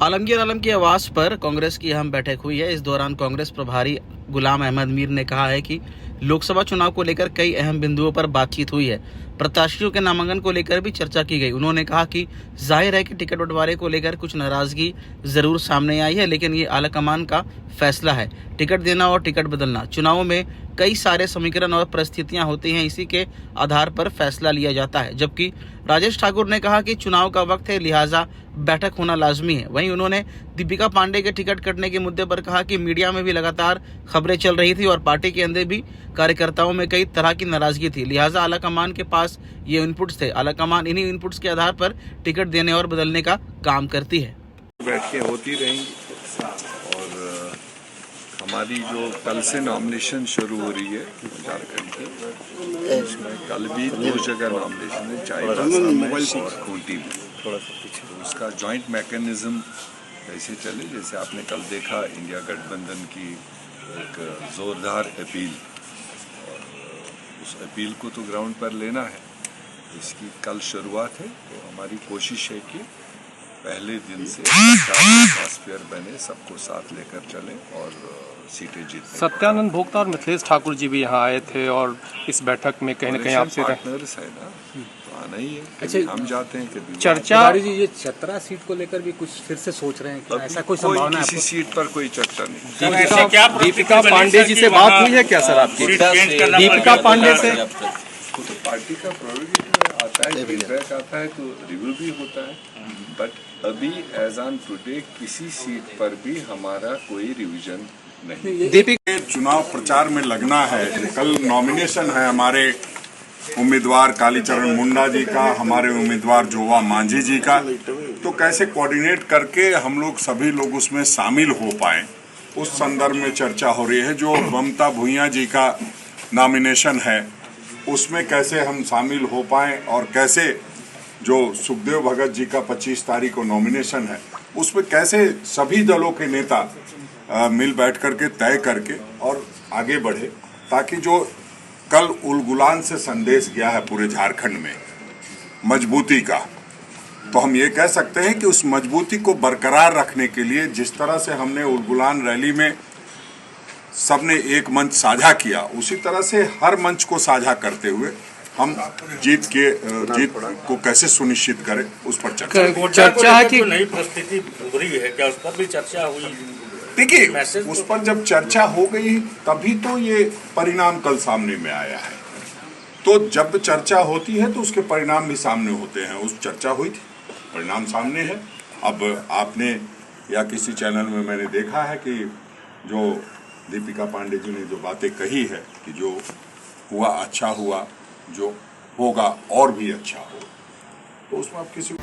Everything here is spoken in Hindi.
आलमगीर आलम के आवास पर कांग्रेस की अहम बैठक हुई है। इस दौरान कांग्रेस प्रभारी गुलाम अहमद मीर ने कहा है कि लोकसभा चुनाव को लेकर कई अहम बिंदुओं पर बातचीत हुई है। प्रत्याशियों के नामांकन को लेकर भी चर्चा की गई। उन्होंने कहा कि जाहिर है कि टिकट बंटवारे को लेकर कुछ नाराजगी जरूर सामने आई है, लेकिन ये आलाकमान का फैसला है। टिकट देना और टिकट बदलना, चुनावों में कई सारे समीकरण और परिस्थितियां होती हैं, इसी के आधार पर फैसला लिया जाता है। जबकि राजेश ठाकुर ने कहा कि चुनाव का वक्त है, लिहाजा बैठक होना लाजमी है। वहीं उन्होंने दीपिका पांडे के टिकट कटने के मुद्दे पर कहा कि मीडिया में भी लगातार खबरें चल रही थी और पार्टी के अंदर भी कार्यकर्ताओं में कई तरह की नाराजगी थी, लिहाजा आलाकमान के पास ये इनपुट्स थे। आलाकमान इन्हीं इनपुट्स के आधार पर टिकट देने और बदलने का काम करती है। बैठकें होती रहेंगी और हमारी जो कल से नॉमिनेशन शुरू हो रही है झारखंड की, उसमें कल भी 2 जगह नॉमिनेशन है, चाईबासा में और खूंटी में। तो उसका जॉइंट मैकेनिज्म कैसे चले, जैसे आपने कल देखा इंडिया गठबंधन की एक जोरदार अपील, उस अपील को तो ग्राउंड पर लेना है। इसकी कल शुरुआत है, तो हमारी कोशिश है कि पहले दिन से एटमॉस्फेयर बने, सबको साथ लेकर चलें और सीटें जीतें। सत्यानंद भोक्ता और मिथिलेश ठाकुर जी भी यहाँ आए थे और इस बैठक में कहीं ना कहीं आपसे पार्टनर्स है ना, तो आना ही है। अच्छा, हम जाते हैं कि चर्चा जी ये 17 सीट को लेकर भी कुछ फिर से सोच रहे हैं कि ऐसा कोई संभावना है? किसी सीट पर कोई चर्चा नहीं। दीपिका पांडे जी से बात हुई है क्या सर आपकी? दीपिका पांडे से तो पार्टी का प्रोरोगेटिव आता है, फीडबैक आता है तो रिव्यू भी होता है, बट अभी एज ऑन टुडे किसी सीट पर भी हमारा कोई रिवीजन नहीं। दीपिका चुनाव प्रचार में लगना है। कल नॉमिनेशन है हमारे उम्मीदवार कालीचरण मुंडा जी का, हमारे उम्मीदवार जोवा मांझी जी का, तो कैसे कोऑर्डिनेट करके हम लोग सभी लोग उसमें शामिल हो पाए, उस संदर्भ में चर्चा हो रही है। जो ममता भुइयां जी का नॉमिनेशन है उसमें कैसे हम शामिल हो पाएं और कैसे जो सुखदेव भगत जी का 25 तारीख को नॉमिनेशन है उसमें कैसे सभी दलों के नेता मिल बैठ करके तय करके और आगे बढ़े, ताकि जो कल उलगुलान से संदेश गया है पूरे झारखंड में मजबूती का, तो हम ये कह सकते हैं कि उस मजबूती को बरकरार रखने के लिए जिस तरह से हमने उलगुलान रैली में सबने एक मंच साझा किया, उसी तरह से हर मंच को साझा करते हुए हम जीत को कैसे सुनिश्चित करें उस पर चर्चा है कि नई परिस्थिति उभरी है, क्या उस पर भी चर्चा हुई? देखिए, उस पर जब चर्चा हो गई तभी तो ये परिणाम कल सामने में आया है। तो जब चर्चा होती है तो उसके परिणाम भी सामने होते हैं। उस चर्चा हुई थी, परिणाम सामने है। अब आपने या किसी चैनल में मैंने देखा है कि जो दीपिका पांडे जी ने जो बातें कही है कि जो हुआ अच्छा हुआ, जो होगा और भी अच्छा हो, तो उसमें आप किसी